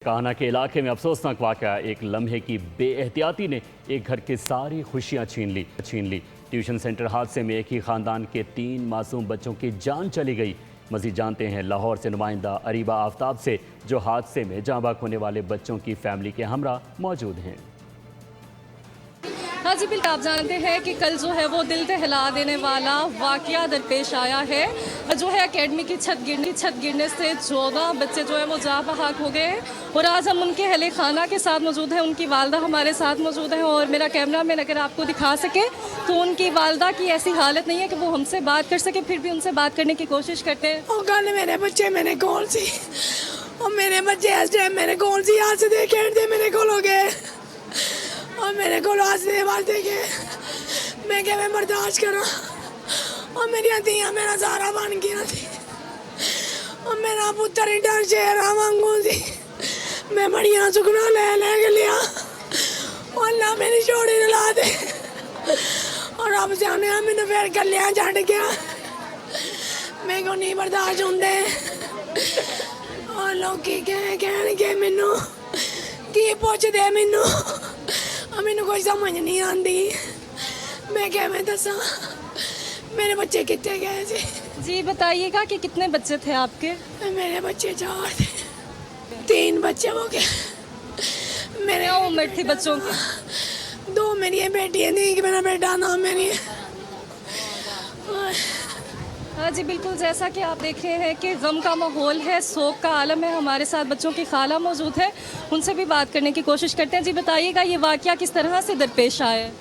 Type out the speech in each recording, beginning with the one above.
कान्हा के इलाके में अफसोसनाक वाक़या। एक लम्हे की बेएहतियाती ने एक घर की सारी खुशियां छीन ली। ट्यूशन सेंटर हादसे में एक ही ख़ानदान के 3 मासूम बच्चों की जान चली गई। मज़ीद जानते हैं लाहौर से नुमाइंदा अरीबा आफ्ताब से, जो हादसे में जाँ बाक होने वाले बच्चों की फैमिली के हमरा मौजूद हैं। हाँ जी बिल्कुल, आप जानते हैं कि कल जो है वो दिल दहला देने वाला वाक़या दरपेश आया है। जो है एकेडमी की छत गिरने से 14 बच्चे जो है वो जाँ बहक हो गए हैं। और आज हम उनके अहले खाना के साथ मौजूद हैं। उनकी वालदा हमारे साथ मौजूद है और मेरा कैमरा मैन अगर आपको दिखा सके तो उनकी वालदा की ऐसी हालत नहीं है कि वो हमसे बात कर सके, फिर भी उनसे बात करने की कोशिश करते हैं। और कल मेरे बच्चे मैंने कौन सी और मेरे बच्चे इस टाइम मैंने कौन सी हाथ से खेलते मेरे को हो गए और मेरे को हाथ से बातें के मैं क्या मैं बर्दाश्त करा। और मेरी दियाँ मेरा सारा बन गया थी और मेरा पुत्र ही डर चेहरा मांगू थी। मैं बढ़िया सुखना ले के लिया और अल्लाह मेरी छोड़ी ला दे और अब जाने मैंने फिर कर लिया छड़ गया। मेरे को नहीं बर्दाश्त होंगे और लोग कह मैनू की पुछदे मैनू मैनू कोई समझ नहीं आती। मैं क्या मैं दसा मेरे बच्चे कितने गए थे। जी बताइएगा कि कितने बच्चे थे आपके? मेरे बच्चे 4 थे, 3 बच्चे हो गए। मेरे उम्र थी बच्चों की? 2 मेरी बेटियाँ थी, एक मेरा बेटा ना मेरी। हाँ जी बिल्कुल, जैसा कि आप देख रहे हैं कि गम का माहौल है, शोक का आलम है। हमारे साथ बच्चों की खाला मौजूद है, उनसे भी बात करने की कोशिश करते हैं। जी बताइएगा ये वाक़या किस तरह से दरपेश आया है?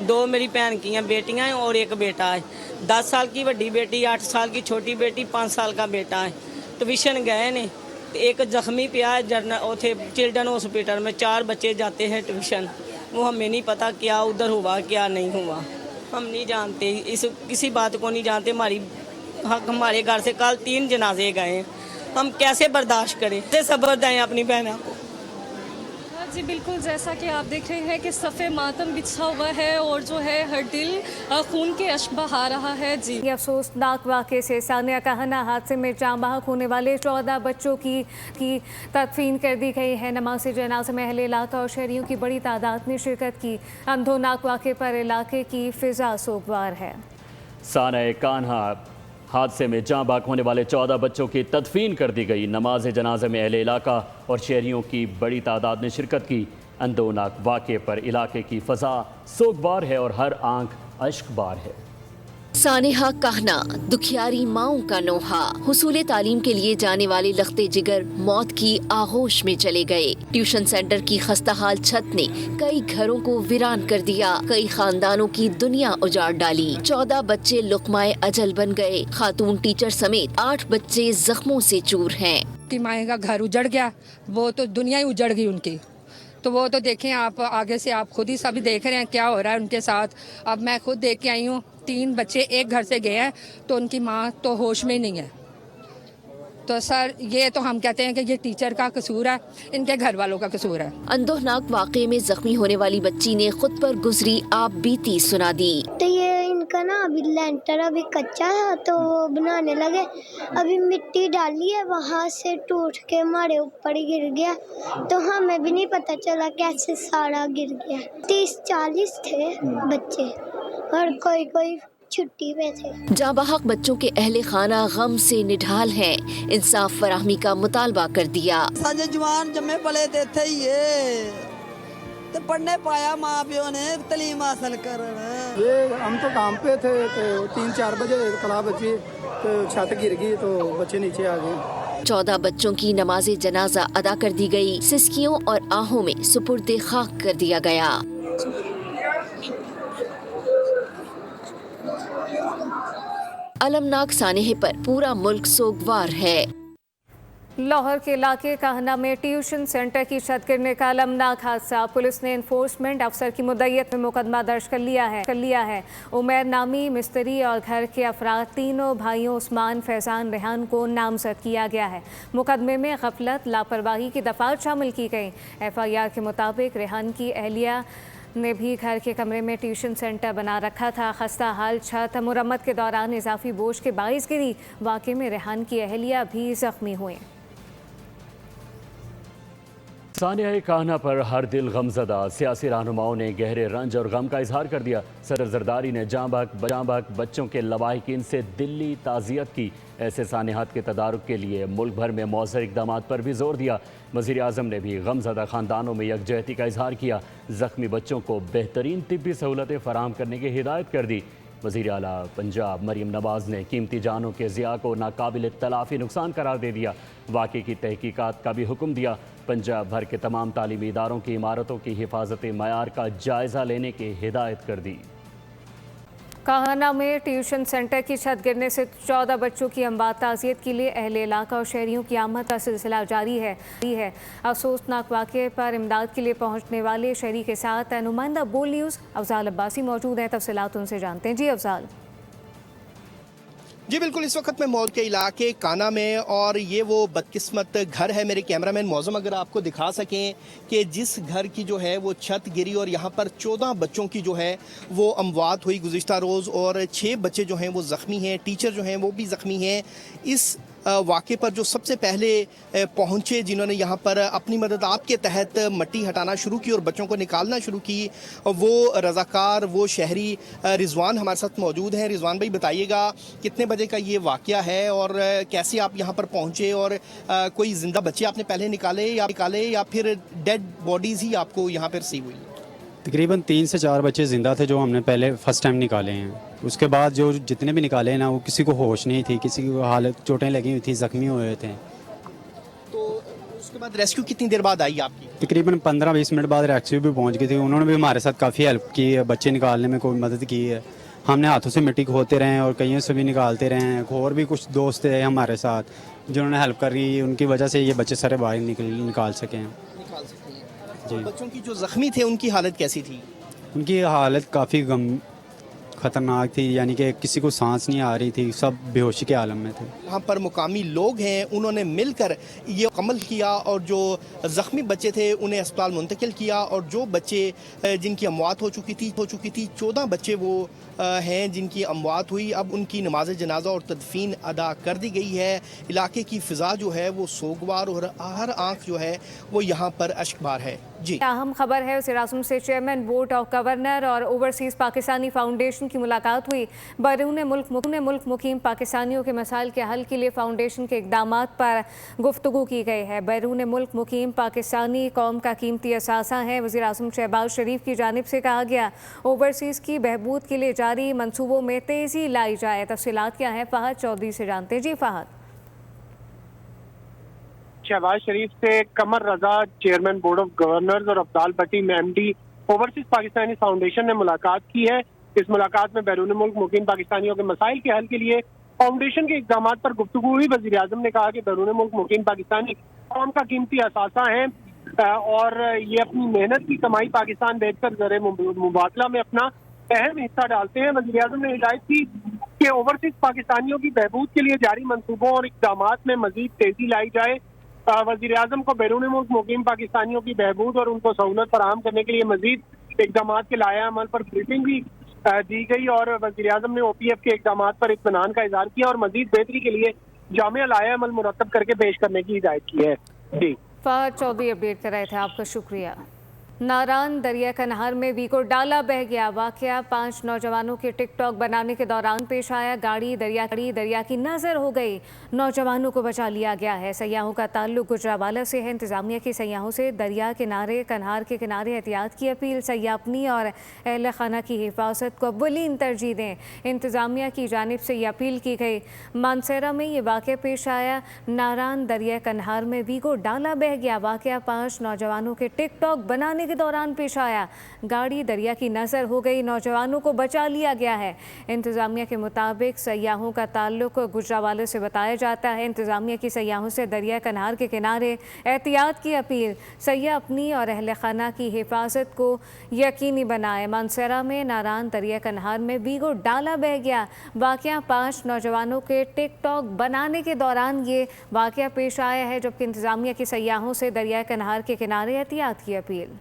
2 मेरी बहन की हैं बेटियां हैं और एक बेटा है। 10 साल की बड़ी बेटी, 8 साल की छोटी बेटी, 5 साल का बेटा है। ट्यूशन गए ने तो एक जख्मी पिया है उथे चिल्ड्रन हॉस्पिटल में। 4 बच्चे जाते हैं ट्यूशन, वो हमें नहीं पता क्या उधर हुआ क्या नहीं हुआ, हम नहीं जानते, इस किसी बात को नहीं जानते। हमारे घर से कल 3 जनाजे गए, हम कैसे बर्दाश्त करें, कैसे सब्र दें अपनी बहनों को। जी बिल्कुल, जैसा कि आप देख रहे हैं कि सफ़े मातम बिछा हुआ है और जो है हर दिल खून के अश्क बहा रहा है। जी ये अफसोसनाक वाक़े से सानिया कान्हा हादसे में जाँ बहक होने वाले 14 बच्चों की तदफीन कर दी गई है। नमाज जनाज़े में अहले इलाका और शहरियों की बड़ी तादाद ने शिरकत की। अंधोनाक वाक़े पर इलाके की फ़िज़ा सोगवार है। सानिया कान्हा हादसे में जाँ बाक होने वाले 14 बच्चों की तदफीन कर दी गई। नमाज जनाजे में अहले इलाका और शहरियों की बड़ी तादाद ने शिरकत की। अंधोनाक वाक़े पर इलाके की फ़ज़ा सोगवार है और हर आंख अश्कबार है। सानिया कान्हा दुखियारी माओं का नोहा, हुसूले तालीम के लिए जाने वाले लख्ते जिगर मौत की आगोश में चले गए। ट्यूशन सेंटर की खस्ताहाल छत ने कई घरों को वीरान कर दिया, कई खानदानों की दुनिया उजाड़ डाली। 14 बच्चे लुकमाए अजल बन गए। खातून टीचर समेत 8 बच्चे जख्मों से चूर हैं। कि माए का घर उजड़ गया, वो तो दुनिया ही उजड़ गई उनकी। तो वो तो देखें आप आगे से, आप खुद ही सभी देख रहे हैं क्या हो रहा है उनके साथ। अब मैं खुद देख के आई हूँ, 3 बच्चे एक घर से गए हैं तो उनकी माँ तो होश में नहीं है। तो सर ये तो हम कहते हैं कि ये टीचर का कसूर है, इनके घर वालों का कसूर है। अंधोनाक वाक़े में जख्मी होने वाली बच्ची ने खुद पर गुजरी आप बीती सुना दी। तो ये इनका ना अभी लेंटर अभी कच्चा है तो वो बनाने लगे, अभी मिट्टी डाली है, वहाँ से टूट के हमारे ऊपर ही गिर गया। तो हमें भी नहीं पता चला कैसे सारा गिर गया। 30-40 थे बच्चे और कोई छुट्टी पे थे। जाँ बहक बच्चों के अहले खाना गम से निढाल हैं। इंसाफ फराहमी का मुतालबा कर दिया। साजे जवान जमे पले थे ये तो पढ़ने पाया, माँ प्यो ने तलीम हासिल कर। ये हम तो काम पे थे तो 3-4 बजे तला बची तो छत गिर गई तो बच्चे नीचे आ गए। 14 बच्चों की नमाज जनाजा अदा कर दी गई। सिसकियों और आहों में सुपुर्द खाक कर दिया गया। अलमनाक सानेहे पर पूरा मुल्क सोगवार है। लाहौर के इलाके कान्हा में ट्यूशन सेंटर की छत गिरने का अलमनाक हादसा। पुलिस ने इन्फोर्समेंट अफसर की मुद्दईयत में मुकदमा दर्ज कर लिया है। उमैर नामी मिस्त्री और घर के अफराद तीनों भाइयों उस्मान, फैजान, रेहान को नामजद किया गया है। मुकदमे में गफलत, लापरवाही की दफात शामिल की गई। FIR के मुताबिक रेहान की अहलिया ने भी घर के कमरे में ट्यूशन सेंटर बना रखा था। खस्ता हाल छत मुरम्मत के दौरान इजाफी बोझ के बाइस गिरी। वाक़े में रेहान की अहलिया भी जख्मी हुए। सानिया कान्हा पर हर दिल गमज़दा सियासी रहनुमाओं ने गहरे रंज और गम का इजहार कर दिया। सदर जरदारी ने जांबाक बच्चों के लवाहिकीन से दिल्ली ताज़ियत की। ऐसे सानिहात के तदारुक के लिए मुल्क भर में मौसर इकदाम पर भी जोर दिया। वज़ीर आज़म ने भी गमज़दा ख़ानदानों में यकजहती का इजहार किया। ज़ख्मी बच्चों को बेहतरीन तिब्बी सहूलतें फराहम करने की हिदायत कर दी। वज़ीर आला पंजाब मरीम नवाज़ ने कीमती जानों के ज़िया को नाकाबिल तलाफ़ी नुकसान करार दे दिया। वाक़े की तहकीकात का भी हुक्म दिया। पंजाब भर के तमाम तालीमी इदारों की इमारतों की हिफाजत मयार का जायज़ा लेने की हिदायत कर दी। कान्हा में ट्यूशन सेंटर की छत गिरने से 14 बच्चों की अमवात ताज़ियत के लिए अहले इलाका और शहरियों की आमद का सिलसिला जारी है। अफसोसनाक वाक़े पर इमदाद के लिए पहुँचने वाले शहरी के साथ नुमाइंदा बोल न्यूज़ अफजाल अब्बासी मौजूद हैं। तफसीलात उनसे जानते हैं। जी अफजाल। जी बिल्कुल, इस वक्त मैं मॉल के इलाके कान्हा में और ये वो बदकिस्मत घर है। मेरे कैमरामैन मौज़म अगर आपको दिखा सकें कि जिस घर की जो है वो छत गिरी और यहाँ पर 14 बच्चों की जो है वो अमवात हुई गुज़िश्ता रोज़ और 6 बच्चे जो हैं वो ज़ख्मी हैं। टीचर जो हैं वो भी ज़ख्मी हैं। इस वाक़े पर जो सबसे पहले पहुँचे, जिन्होंने यहाँ पर अपनी मदद आपके तहत मट्टी हटाना शुरू की और बच्चों को निकालना शुरू की, वो रज़ाकार वो शहरी रिजवान हमारे साथ मौजूद हैं। रिजवान भाई बताइएगा कितने बजे का ये वाक़या है और कैसे आप यहाँ पर पहुँचे और कोई ज़िंदा बच्चे आपने पहले निकाले या फिर डेड बॉडीज़ ही आपको यहाँ पर रिसीव हुई? तकरीबन 3 से 4 बच्चे ज़िंदा थे जो हमने पहले फ़र्स्ट टाइम निकाले हैं। उसके बाद जो जितने भी निकाले हैं ना, वो किसी को होश नहीं थी, किसी को हालत चोटें लगी हुई थी, ज़ख्मी हुए थे। तो उसके बाद रेस्क्यू कितनी देर बाद आई आपकी? तकरीबन 15-20 मिनट बाद रेस्क्यू भी पहुंच गई थी। उन्होंने भी हमारे साथ काफ़ी हेल्प की है, बच्चे निकालने में कोई मदद की है। हमने हाथों से मिट्टी खोदते रहे हैं और कईयों से भी निकालते रहे हैं। और भी कुछ दोस्त थे हमारे साथ जिन्होंने हेल्प करी, उनकी वजह से ये बच्चे सारे बाहर निकाल सके हैं। जी। बच्चों की जो ज़ख्मी थे उनकी हालत कैसी थी? उनकी हालत काफ़ी ख़तरनाक थी, यानी कि किसी को सांस नहीं आ रही थी, सब बेहोशी के आलम में थे। वहाँ पर मुकामी लोग हैं, उन्होंने मिलकर ये अमल किया और जो ज़ख्मी बच्चे थे उन्हें अस्पताल मुंतकिल किया और जो बच्चे जिनकी अमवात हो चुकी थी 14 बच्चे वो हैं जिनकी अमवात हुई। अब उनकी नमाज जनाजा और तदफीन अदा कर दी गई है। इलाके की फ़िज़ा जो है वो सोगवार और हर आँख जो है वो यहाँ पर अश्कबार है। जी, अहम खबर है वज़ीर आज़म से चेयरमैन बोर्ड ऑफ गवर्नर और ओवरसीज़ पाकिस्तानी फाउंडेशन की मुलाकात हुई। बैरून मुल्क मुकीम पाकिस्तानियों के मसाइल के हल के लिए फाउंडेशन के इक़दाम पर गुफ्तगू की गई है। बैरून मुल्क मुकीम पाकिस्तानी कौम का कीमती असासा है। वज़ीर आज़म शहबाज शरीफ की जानिब से कहा गया ओवरसीज़ की बहबूद के लिए जारी मनसूबों में तेज़ी लाई जाए। तफसीलात क्या है, फ़हद चौधरी से जानते हैं। जी फ़हद। शहबाज शरीफ से कमर रजा चेयरमैन बोर्ड ऑफ गवर्नर्स और अब्दाल भट्टी MD ओवरसीज पाकिस्तानी फाउंडेशन ने मुलाकात की है। इस मुलाकात में बैरून मुल्क मुकीम पाकिस्तानियों के मसाइल के हल के लिए फाउंडेशन के इक़दाम पर गुफ्तगू हुई। वज़ीर आज़म ने कहा कि बैरून मुल्क मुकीम पाकिस्तानी कौम का कीमती असासा है और ये अपनी मेहनत की कमाई पाकिस्तान भेजकर ज़र मुबादला में अपना अहम हिस्सा डालते हैं। वज़ीर आज़म ने हिदायत की कि ओवरसीज पाकिस्तानियों की बहबूद के लिए जारी मनसूबों और इक़दाम में मज़ीद तेज़ी लाई जाए। वज़ीर आज़म को बैरून मुल्क मुकीम पाकिस्तानियों की बहबूद और उनको सहूलत फराहम करने के लिए मज़ीद इक़दाम के लाया अमल पर ब्रीफिंग भी दी गई और वज़ीर आज़म ने OPF के इक़दाम पर इत्मीनान का इज़हार किया और मज़ीद बेहतरी के लिए जामिया लाया अमल मुरतब करके पेश करने की हिदायत की है। जी, फ़हद चौधरी अपडेट कर रहे थे, आपका शुक्रिया। नारान दरिया का नहर में वीको डाला बह गया। वाकया 5 नौजवानों के टिकटॉक बनाने के दौरान पेश आया। गाड़ी दरिया की नज़र हो गई, नौजवानों को बचा लिया गया है। सयाहों का ताल्लुक गुजरावाला से है। इंतज़ामिया की सयाहों से दरिया किनारे कन्हार के किनारे एहतियात की अपील। सयाह अपनी और अहल खाना की हिफाजत को अव्वलीन तरजीह दें, इंतज़ामिया की जानिब से ये अपील की गई। मानसेरा में ये वाक़या पेश आया। नारान दरिया कन्हार में वीको डाला बह गया। वाकया 5 नौजवानों के टिकटॉक बनाने के दौरान पेश आया। गाड़ी दरिया की नज़र हो गई, नौजवानों को बचा लिया गया है। इंतज़ामिया के मुताबिक सयाहों का ताल्लुक गुजरावाले से बताया जाता है। इंतज़ामिया की सयाहों से दरिया कन्हार के किनारे एहतियात की अपील। सयाह अपनी और अहल खाना की हिफाजत को यकीनी बनाए। मानसेरा में नारान दरिया कन्हार में वीगो डाला बह गया। वाकया 5 नौजवानों के टिकटॉक बनाने के दौरान ये वाकया पेश आया है, जबकि इंतज़ामिया की सयाहों से दरिया कन्हार के किनारे एहतियात की अपील।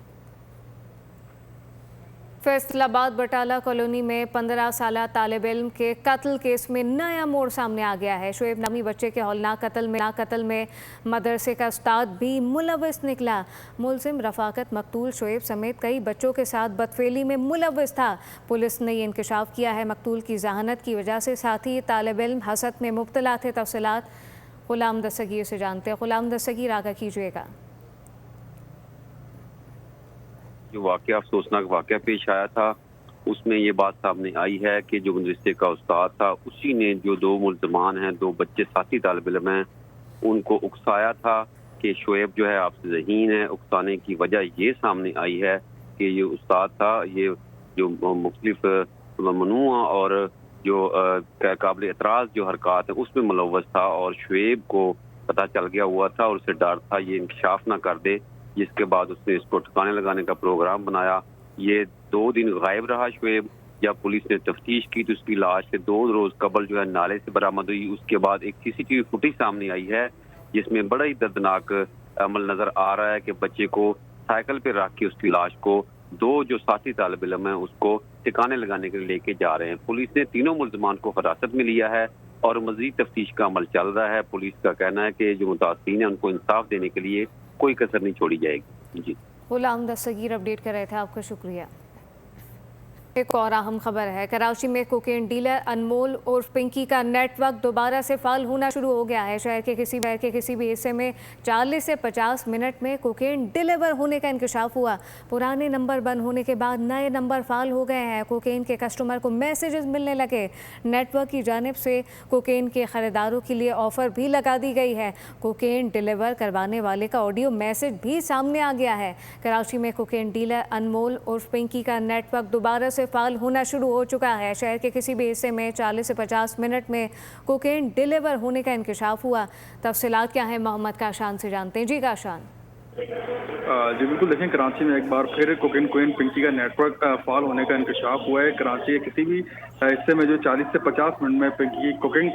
फैसलाबाद बटाला कॉलोनी में 15 साला तालिब इल्म के कत्ल केस में नया मोड़ सामने आ गया है। शुएब नामी बच्चे के हौलनाक कत्ल में मदरसे का उस्ताद भी मुलव्वस निकला। मुलजिम रफाकत मकतूल शुएब समेत कई बच्चों के साथ बदफेली में मुलव्वस था। पुलिस ने ये इंकशाफ किया है। मकतूल की जहानत की वजह से साथी तालिब इल्म हसद में मुब्तला थे। तफसीलात गुलाम दस्तगीर से जानते हैं। गुलाम दस्तगीर, आगाह कीजिएगा। जो वाक़या अफसोसनाक वाक़या पेश आया था उसमें ये बात सामने आई है कि जो मदरसे का उस्ताद था उसी ने जो 2 मुल्ज़मान हैं, 2 बच्चे साथी तालिब इल्म हैं, उनको उकसाया था कि शुएब जो है आपसे ज़हीन है। उकसाने की वजह ये सामने आई है कि ये उस्ताद था, ये जो मुख्तलिफ ममनूआ और जो काबिल एतराज़ जो हरकत है उसमें मुलव्वस था और शुएब को पता चल गया हुआ था और उसे डर था ये इंकशाफ ना कर दे, जिसके बाद उसने इसको ठिकाने लगाने का प्रोग्राम बनाया। ये 2 दिन गायब रहा शुएब। जब पुलिस ने तफ्तीश की तो उसकी लाश 2 रोज़ कबल जो है नाले से बरामद हुई। उसके बाद एक CCTV फुटेज सामने आई है जिसमें बड़ा ही दर्दनाक अमल नज़र आ रहा है कि बच्चे को साइकिल पर रख के उसकी लाश को 2 जो साथी तालिब इल्म हैं उसको ठिकाने लगाने के लिए लेके जा रहे हैं। पुलिस ने तीनों मुल्ज़मान को हिरासत में लिया है और मज़ीद तफ्तीश का अमल चल रहा है। पुलिस का कहना है कि जो मुतासिरीन हैं उनको इंसाफ देने के लिए कोई कसर नहीं छोड़ी जाएगी। जी, गुलाम दस्तगीर अपडेट कर रहे थे, आपका शुक्रिया। एक और अहम खबर है। कराची में कोकेन डीलर अनमोल और पिंकी का नेटवर्क दोबारा से फाल होना शुरू हो गया है। शहर के किसी भी हिस्से में 40 से 50 मिनट में कोकेन डिलीवर होने का इंकशाफ हुआ। पुराने नंबर बंद होने के बाद नए नंबर फाल हो गए हैं। कोकेन के कस्टमर को मैसेजेस मिलने लगे। नेटवर्क की जानिब से कोकेन के खरीदारों के लिए ऑफर भी लगा दी गई है। कोकेन डिलीवर करवाने वाले का ऑडियो मैसेज भी सामने आ गया है। कराची में कोकेन डीलर अनमोल और पिंकी का नेटवर्क दोबारा से फाल होना शुरू हो चुका है। शहर के किसी भी हिस्से में 40 से 50 मिनट में कोकेन डिलीवर होने का इंकशाफ हुआ। तफसीलात क्या है, मोहम्मद काशान से जानते हैं। जी काशान। जी बिल्कुल, देखें कराची में एक बार फिर कोकेन पिंकी का नेटवर्क फाल होने का इंकशाफ हुआ है। कराची के किसी भी हिस्से में जो 40 से 50 मिनट में पिंकी कोकेन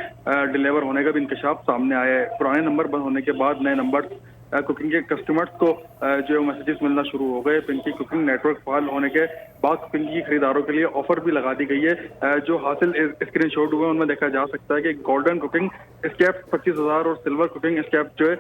डिलीवर होने का भी इंकशाफ सामने आया है। पुराने नंबर बंद होने के बाद नए नंबर कुकिंग के कस्टमर्स को जो मैसेजेस मिलना शुरू हो गए। पिंकी कुकिंग नेटवर्क फाल होने के बाद पिंकी खरीदारों के लिए ऑफर भी लगा दी गई है। जो हासिल स्क्रीनशॉट हुए उनमें देखा जा सकता है कि गोल्डन कुकिंग स्कैप 25,000 और सिल्वर कुकिंग स्कैप जो है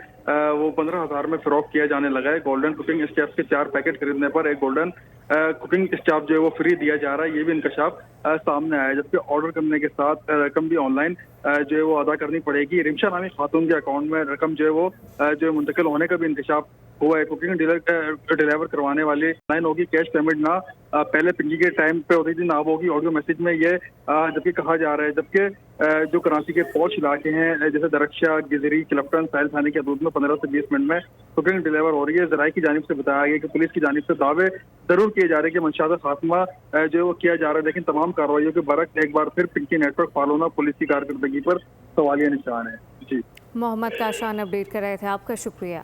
वो 15,000 में फरोख्त किया जाने लगा है। गोल्डन कुकिंग स्कैप के 4 पैकेट खरीदने पर एक गोल्डन कुकिंग स्टॉव जो है वो फ्री दिया जा रहा है। ये भी इंकशाफ सामने आया, जबकि ऑर्डर करने के साथ रकम भी ऑनलाइन जो है वो अदा करनी पड़ेगी। रिमशा नामी खातून के अकाउंट में रकम जो है वो जो मुंतकिल होने का भी इंकशाफ हुआ है। कुकिंग डिलीवर करवाने वाली लाइन होगी, कैश पेमेंट ना पहले पिंकी के टाइम पे होती थी ना होगी। ऑडियो मैसेज में ये जबकि कहा जा रहा है, जबकि जो कराची के पौष इलाके हैं जैसे दरख्शा, गिजरी, क्लफ्टन, साहिल थाने की हदूद में 15 से 20 मिनट में कुकिंग डिलीवर हो रही है। ज़राए की जानिब से बताया गया कि पुलिस की जानिब से दावे जरूर किए जा रहे हैं कि मंशात खात्मा जो है वो किया जा रहा है, लेकिन तमाम कार्रवाइयों के बरक्स एक बार फिर पिंकी नेटवर्क फाल होना पुलिस की कारकर्दगी पर सवालिया निशान है। जी, मोहम्मद काशान अपडेट कर रहे थे, आपका शुक्रिया।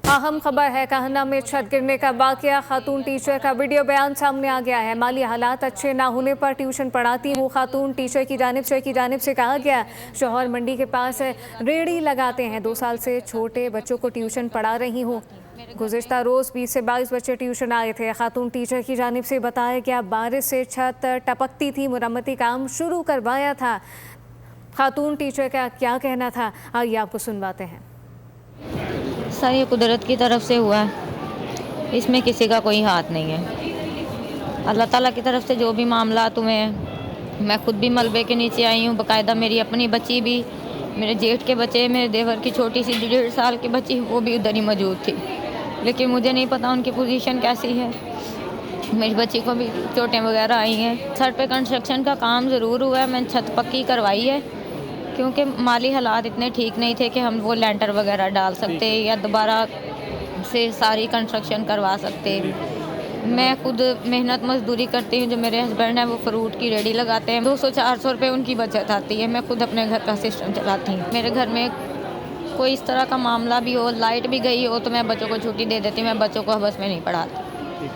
अहम खबर है, कहना में छत गिरने का वाकया। खातून टीचर का वीडियो बयान सामने आ गया है। माली हालात अच्छे ना होने पर ट्यूशन पढ़ाती हूँ। खातून टीचर की जानिब से कहा गया, शौहर मंडी के पास रेड़ी लगाते हैं। 2 साल से छोटे बच्चों को ट्यूशन पढ़ा रही हूँ। गुज़िश्ता रोज़ 20 से 22 बच्चे ट्यूशन आए थे। खातून टीचर की जानिब से बताया गया, बारिश से छत टपकती थी, मुरम्मती काम शुरू करवाया था। खातून टीचर का क्या कहना था, आइए आपको सुनवाते हैं। सर, ये कुदरत की तरफ से हुआ है, इसमें किसी का कोई हाथ नहीं है। अल्लाह ताला की तरफ से जो भी मामला तुम्हें, मैं खुद भी मलबे के नीचे आई हूँ। बाकायदा मेरी अपनी बच्ची भी, मेरे जेठ के बच्चे, मेरे देवर की छोटी सी 1.5 साल की बच्ची, वो भी उधर ही मौजूद थी। लेकिन मुझे नहीं पता उनकी पोजीशन कैसी है। मेरी बच्ची को भी चोटें वगैरह आई हैं। सर पे कंस्ट्रक्शन का काम ज़रूर हुआ है, मैंने छत पक्की करवाई है, क्योंकि माली हालात इतने ठीक नहीं थे कि हम वो लेंटर वगैरह डाल सकते या दोबारा से सारी कंस्ट्रक्शन करवा सकते। मैं खुद मेहनत मजदूरी करती हूँ। जो मेरे हस्बैंड हैं वो फ्रूट की रेडी लगाते हैं। 200-400 रुपये उनकी बचत आती है। मैं खुद अपने घर का सिस्टम चलाती हूँ। मेरे घर में कोई इस तरह का मामला भी हो, लाइट भी गई हो, तो मैं बच्चों को छुट्टी दे देती हूँ। मैं बच्चों को हवस में नहीं पढ़ाती,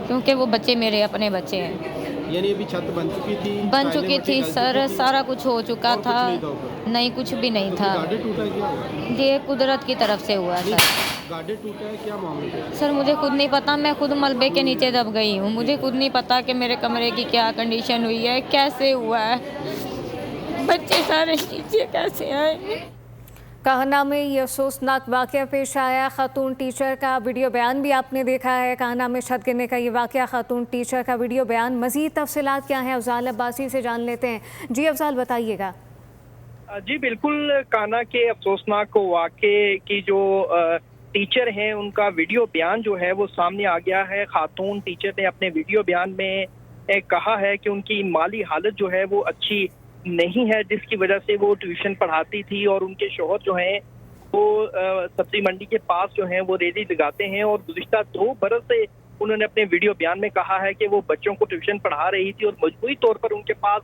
क्योंकि वो बच्चे मेरे अपने बच्चे हैं। यानी अभी छत बन चुकी थी? बन चुकी थी सर, सारा कुछ हो चुका था। नहीं, कुछ भी नहीं था। ये कुदरत की तरफ से हुआ सर। गार्डर टूटा है, क्या मामला है? सर मुझे खुद नहीं पता, मैं खुद मलबे के नीचे दब गई हूँ। मुझे खुद नहीं पता कि मेरे कमरे की क्या कंडीशन हुई है, कैसे हुआ है, बच्चे सारे नीचे कैसे आए। कान्हा में ये अफसोसनाक वाक़या पेश आया। खातून टीचर का वीडियो बयान भी आपने देखा है। कान्हा में छत गिरने का ये वाक़या, खातून टीचर का वीडियो बयान। मज़ीद तफसीलात क्या हैं अफजाल अब्बासी से जान लेते हैं। जी अफजाल बताइएगा। जी बिल्कुल, कान्हा के अफसोसनाक वाक़े की जो टीचर हैं उनका वीडियो बयान जो है वो सामने आ गया है। खातून टीचर ने अपने वीडियो बयान में कहा है कि उनकी माली हालत जो है वो अच्छी नहीं है, जिसकी वजह से वो ट्यूशन पढ़ाती थी और उनके शौहर जो हैं वो सब्जी मंडी के पास जो हैं वो रेहड़ी लगाते हैं और गुज़िश्ता 2 बरस से उन्होंने अपने वीडियो बयान में कहा है कि वो बच्चों को ट्यूशन पढ़ा रही थी और मजबूरी तौर पर उनके पास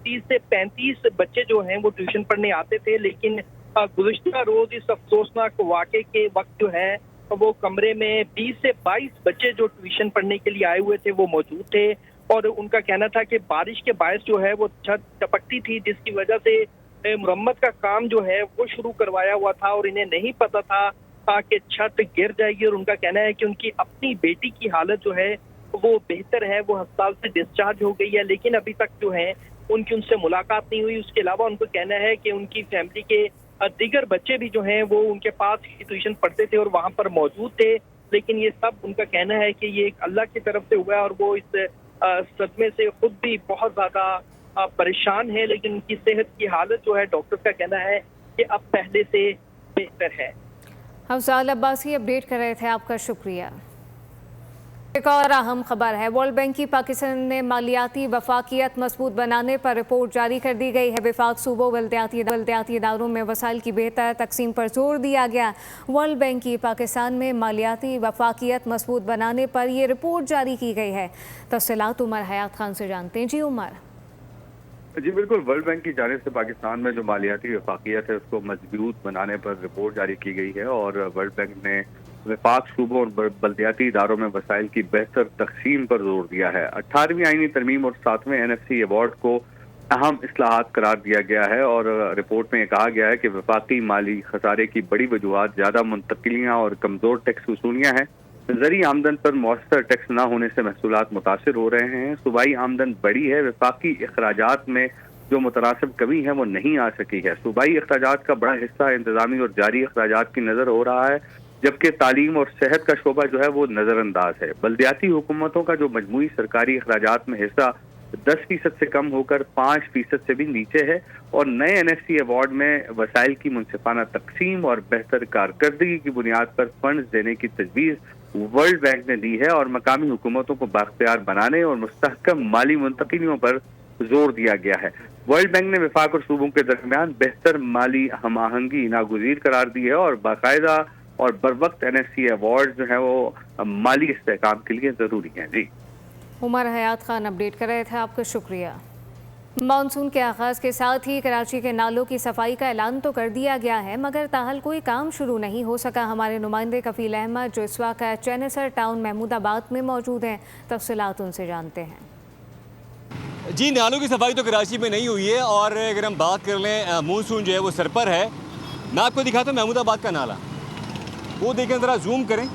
30 से 35 बच्चे जो हैं वो ट्यूशन पढ़ने आते थे। लेकिन गुज़िश्ता रोज इस अफसोसनाक वाक़े के वक्त जो है वो कमरे में 20 से 22 बच्चे जो ट्यूशन पढ़ने के लिए आए हुए थे वो मौजूद थे और उनका कहना था कि बारिश के बायस जो है वो छत टपकती थी, जिसकी वजह से मुरम्मत का काम जो है वो शुरू करवाया हुआ था और इन्हें नहीं पता था कि छत गिर जाएगी। और उनका कहना है कि उनकी अपनी बेटी की हालत जो है वो बेहतर है, वो अस्पताल से डिस्चार्ज हो गई है, लेकिन अभी तक जो है उनसे मुलाकात नहीं हुई। उसके अलावा उनको कहना है कि उनकी फैमिली के दीगर बच्चे भी जो हैं वो उनके पास ही ट्यूशन पढ़ते थे और वहाँ पर मौजूद थे, लेकिन ये सब उनका कहना है कि ये एक अल्लाह की तरफ से हुआ है और वो इस सदमे से खुद भी बहुत ज़्यादा परेशान है। लेकिन उनकी सेहत की हालत जो है डॉक्टर का कहना है कि अब पहले से बेहतर है। अफजाल अब्बासी अपडेट कर रहे थे, आपका शुक्रिया। एक और अहम खबर है, वर्ल्ड बैंक की पाकिस्तान में मालियाती वफाकियत मजबूत बनाने पर रिपोर्ट जारी कर दी गई है। विफाक सूबों बल्दियाती इदारों में वसाइल की बेहतर तकसीम पर जोर दिया गया। वर्ल्ड बैंक की पाकिस्तान में मालियाती वफाकियत मजबूत बनाने पर यह रिपोर्ट जारी की गई है। तफसीलात उमर हयात खान से जानते हैं। जी उमर। जी बिल्कुल, वर्ल्ड बैंक की जानिब से पाकिस्तान में जो मालियाती वफाकियत है उसको मजबूत बनाने पर रिपोर्ट जारी की गई है और वर्ल्ड बैंक ने विफाक सूबों और बल्दियाती इदारों में वसाइल की बेहतर तकसीम पर जोर दिया है। 18वीं आईनी तरमीम और 7वें NFC अवार्ड को अहम इस्लाहात करार दिया गया है और रिपोर्ट में कहा गया है कि वफाकी माली खसारे की बड़ी वजूहात ज़्यादा मुंतकिलियाँ और कमज़ोर टैक्स वसूलियाँ हैं। ज़री आमदन पर मौसर टैक्स न होने से महसूलात मुतासिर हो रहे हैं। सूबाई आमदन बढ़ी है, वफाकी अखराजात में जो मुतनासिब कमी है वो नहीं आ सकी है। सूबाई अखराजात का बड़ा हिस्सा इंतजामी और जारी अखराजात की नज़र हो रहा है, जबकि तालीम और सेहत का शोबा जो है वो नज़रअंदाज है। बल्दियाती हुकूमतों का जो मजमूई सरकारी अखराजात में हिस्सा 10% से कम होकर 5% से भी नीचे है और नए NFC अवार्ड में वसाइल की मुनसिफाना तकसीम और बेहतर कारकर्दगी की बुनियाद पर फंड देने की तजवीज़ वर्ल्ड बैंक ने दी है और मकामी हुकूमतों को बाख्तियार बनाने और मुस्तहकम माली मुंतकिलियों पर जोर दिया गया है। वर्ल्ड बैंक ने विफाक और सूबों के दरमियान बेहतर माली हम आहंगी नागुज़ीर करार दी है और बाकायदा और बर वक्त NFC अवार्ड जो है वो माली इस्तेहकाम के लिए ज़रूरी हैं। जी उमर हयात खान अपडेट कर रहे थे, आपका शुक्रिया। मानसून के आगाज़ के साथ ही कराची के नालों की सफाई का ऐलान तो कर दिया गया है, मगर ताहल कोई काम शुरू नहीं हो सका। हमारे नुमाइंदे कफील अहमद जो इस वक्त चैनेसर टाउन महमूदाबाद में मौजूद हैं, तफसीलात उनसे जानते हैं। जी, नालों की सफाई तो कराची में नहीं हुई है और अगर हम बात कर लें मानसून जो है वो सर पर है। मैं आपको दिखाता हूँ महमूदाबाद का नाला, वो देखें ज़रा, जूम करें,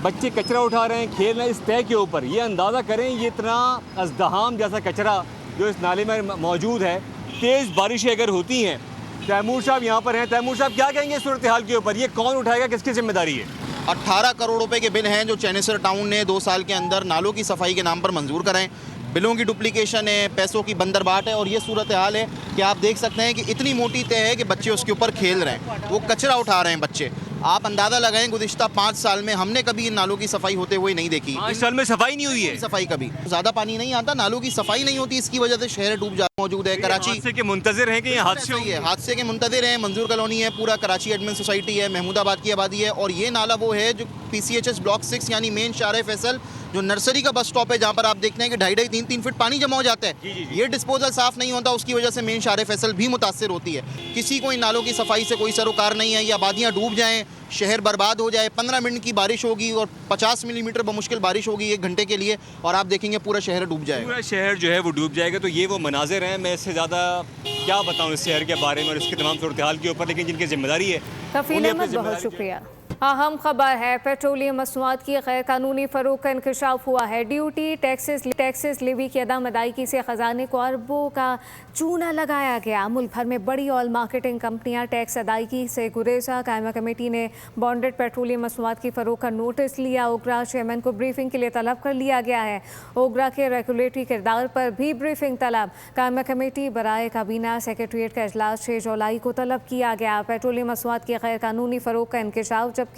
बच्चे कचरा उठा रहे हैं, खेल रहे हैं इस तय के ऊपर। ये अंदाज़ा करें ये इतना अज़दहाम जैसा कचरा जो इस नाले में मौजूद है। तेज़ बारिशें अगर होती हैं, तैमूर साहब यहाँ पर हैं। तैमूर साहब क्या कहेंगे इस सूरत हाल के ऊपर, ये कौन उठाएगा, किसकी जिम्मेदारी है? 18 करोड़ रुपए के बिल हैं जो चैनेसर टाउन ने 2 साल के अंदर नालों की सफाई के नाम पर मंजूर कराएं। बिलों की डुप्लीकेशन है, पैसों की बंदरबाट है और ये सूरत हाल है कि आप देख सकते हैं कि इतनी मोटी तय है कि बच्चे उसके ऊपर खेल रहे हैं, वो कचरा उठा रहे हैं बच्चे। आप अंदाज़ा लगाएं गुज़िश्ता 5 साल में हमने कभी इन नालों की सफाई होते हुए नहीं देखी। 5 साल में सफाई नहीं हुई है? सफाई कभी ज़्यादा पानी नहीं आता, नालों की सफाई नहीं होती, इसकी वजह से शहर डूब जाता मौजूद है। कराची हादसे के मुंतज़िर हैं कि ये हादसे है, हादसे के मुंतज़िर हैं। मंजूर कॉलोनी है, पूरा कराची एडमिन सोसाइटी है, महमूदाबाद की आबादी है और ये नाला वो है जो PCHS ब्लॉक 6 यानी मेन शारे फैसल जो नर्सरी का बस स्टॉप है, जहाँ पर आप देखते हैं कि 2.5-3 फीट पानी जमा हो जाता है। ये डिस्पोजल साफ नहीं होता, उसकी वजह से मेन शारे फैसल भी मुतासिर होती है। किसी को इन नालों की सफाई से कोई सरोकार नहीं है। ये आबादियाँ डूब जाएँ, शहर बर्बाद हो जाए। 15 मिनट की बारिश होगी और 50 मिलीमीटर बमुश्किल बारिश होगी 1 घंटे के लिए और आप देखेंगे पूरा शहर डूब जाएगा। पूरा शहर जो है वो डूब जाएगा। तो ये वो मनाजिर हैं, मैं इससे ज़्यादा क्या बताऊँ इस शहर के बारे में और इसके तमाम सूरत हाल के ऊपर, लेकिन जिनकी जिम्मेदारी है। कफील अहमद, बहुत शुक्रिया। अहम खबर है, पेट्रोलियम मसनूआत की गैर कानूनी फरोख्त का इंकशाफ हुआ है। ड्यूटी टैक्सेस लेवी की अदम अदायगी से खजाने को अरबों का चूना लगाया गया। मुल्क भर में बड़ी ऑयल मार्केटिंग कंपनियां टैक्स अदायगी से गुरेजा। कायमा कमेटी ने बॉन्डेड पेट्रोलियम मसनूआत की फरोख्त का नोटिस लिया। ओगरा चेयरमैन को ब्रीफिंग के लिए तलब कर लिया गया है। ओगरा के रेगुलेटरी किरदार पर भी ब्रीफिंग तलब। कायमा कमेटी बराए काबीना सेक्रेटरीट का इजलास 6 जुलाई को तलब किया गया। पेट्रोलियम मसनूआत की गैर कानूनी फरोख्त का इंकशाफ, जबकि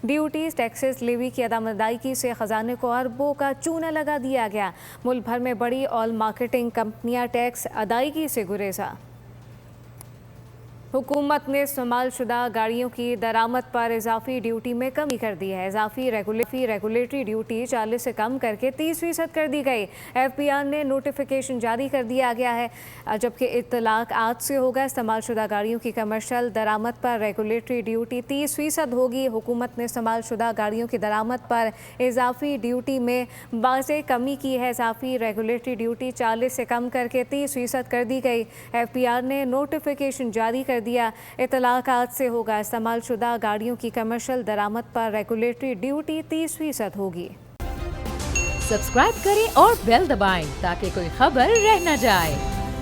ड्यूटीज टैक्सेस लेवी की अदम अदायगी से खजाने को अरबों का चूना लगा दिया गया। मुल्क भर में बड़ी ऑयल मार्केटिंग कंपनियां टैक्स अदायगी से गुरेजा। हुकूमत ने इस्तेमालशुदा गाड़ियों की दरामद पर इजाफी ड्यूटी में कमी कर दी है। इजाफी रेगुलेटरी ड्यूटी 40 से कम करके 30% कर दी गई। FPR ने नोटिफिकेशन जारी कर दिया गया है, जबकि इत्तलाक आज से होगा। इस्तेमालशुदा गाड़ियों की कमर्शियल दरामद पर रेगुलेटरी ड्यूटी 30% होगी। हुकूमत ने इस्तेमालशुदा गाड़ियों की दरामद पर इजाफी ड्यूटी में वाज़ेह कमी की है। इजाफी रेगुलेटरी ड्यूटी 40 से कम करके 30% कर दी गई। FPR ने नोटिफिकेशन जारी कर दिया। इत्तलाक आज से होगा। इस्तेमालशुदा गाड़ियों की कमर्शियल दरामद पर रेगुलेटरी ड्यूटी 30% होगी। सब्सक्राइब करें और बेल दबाएं ताकि कोई खबर रह न जाए।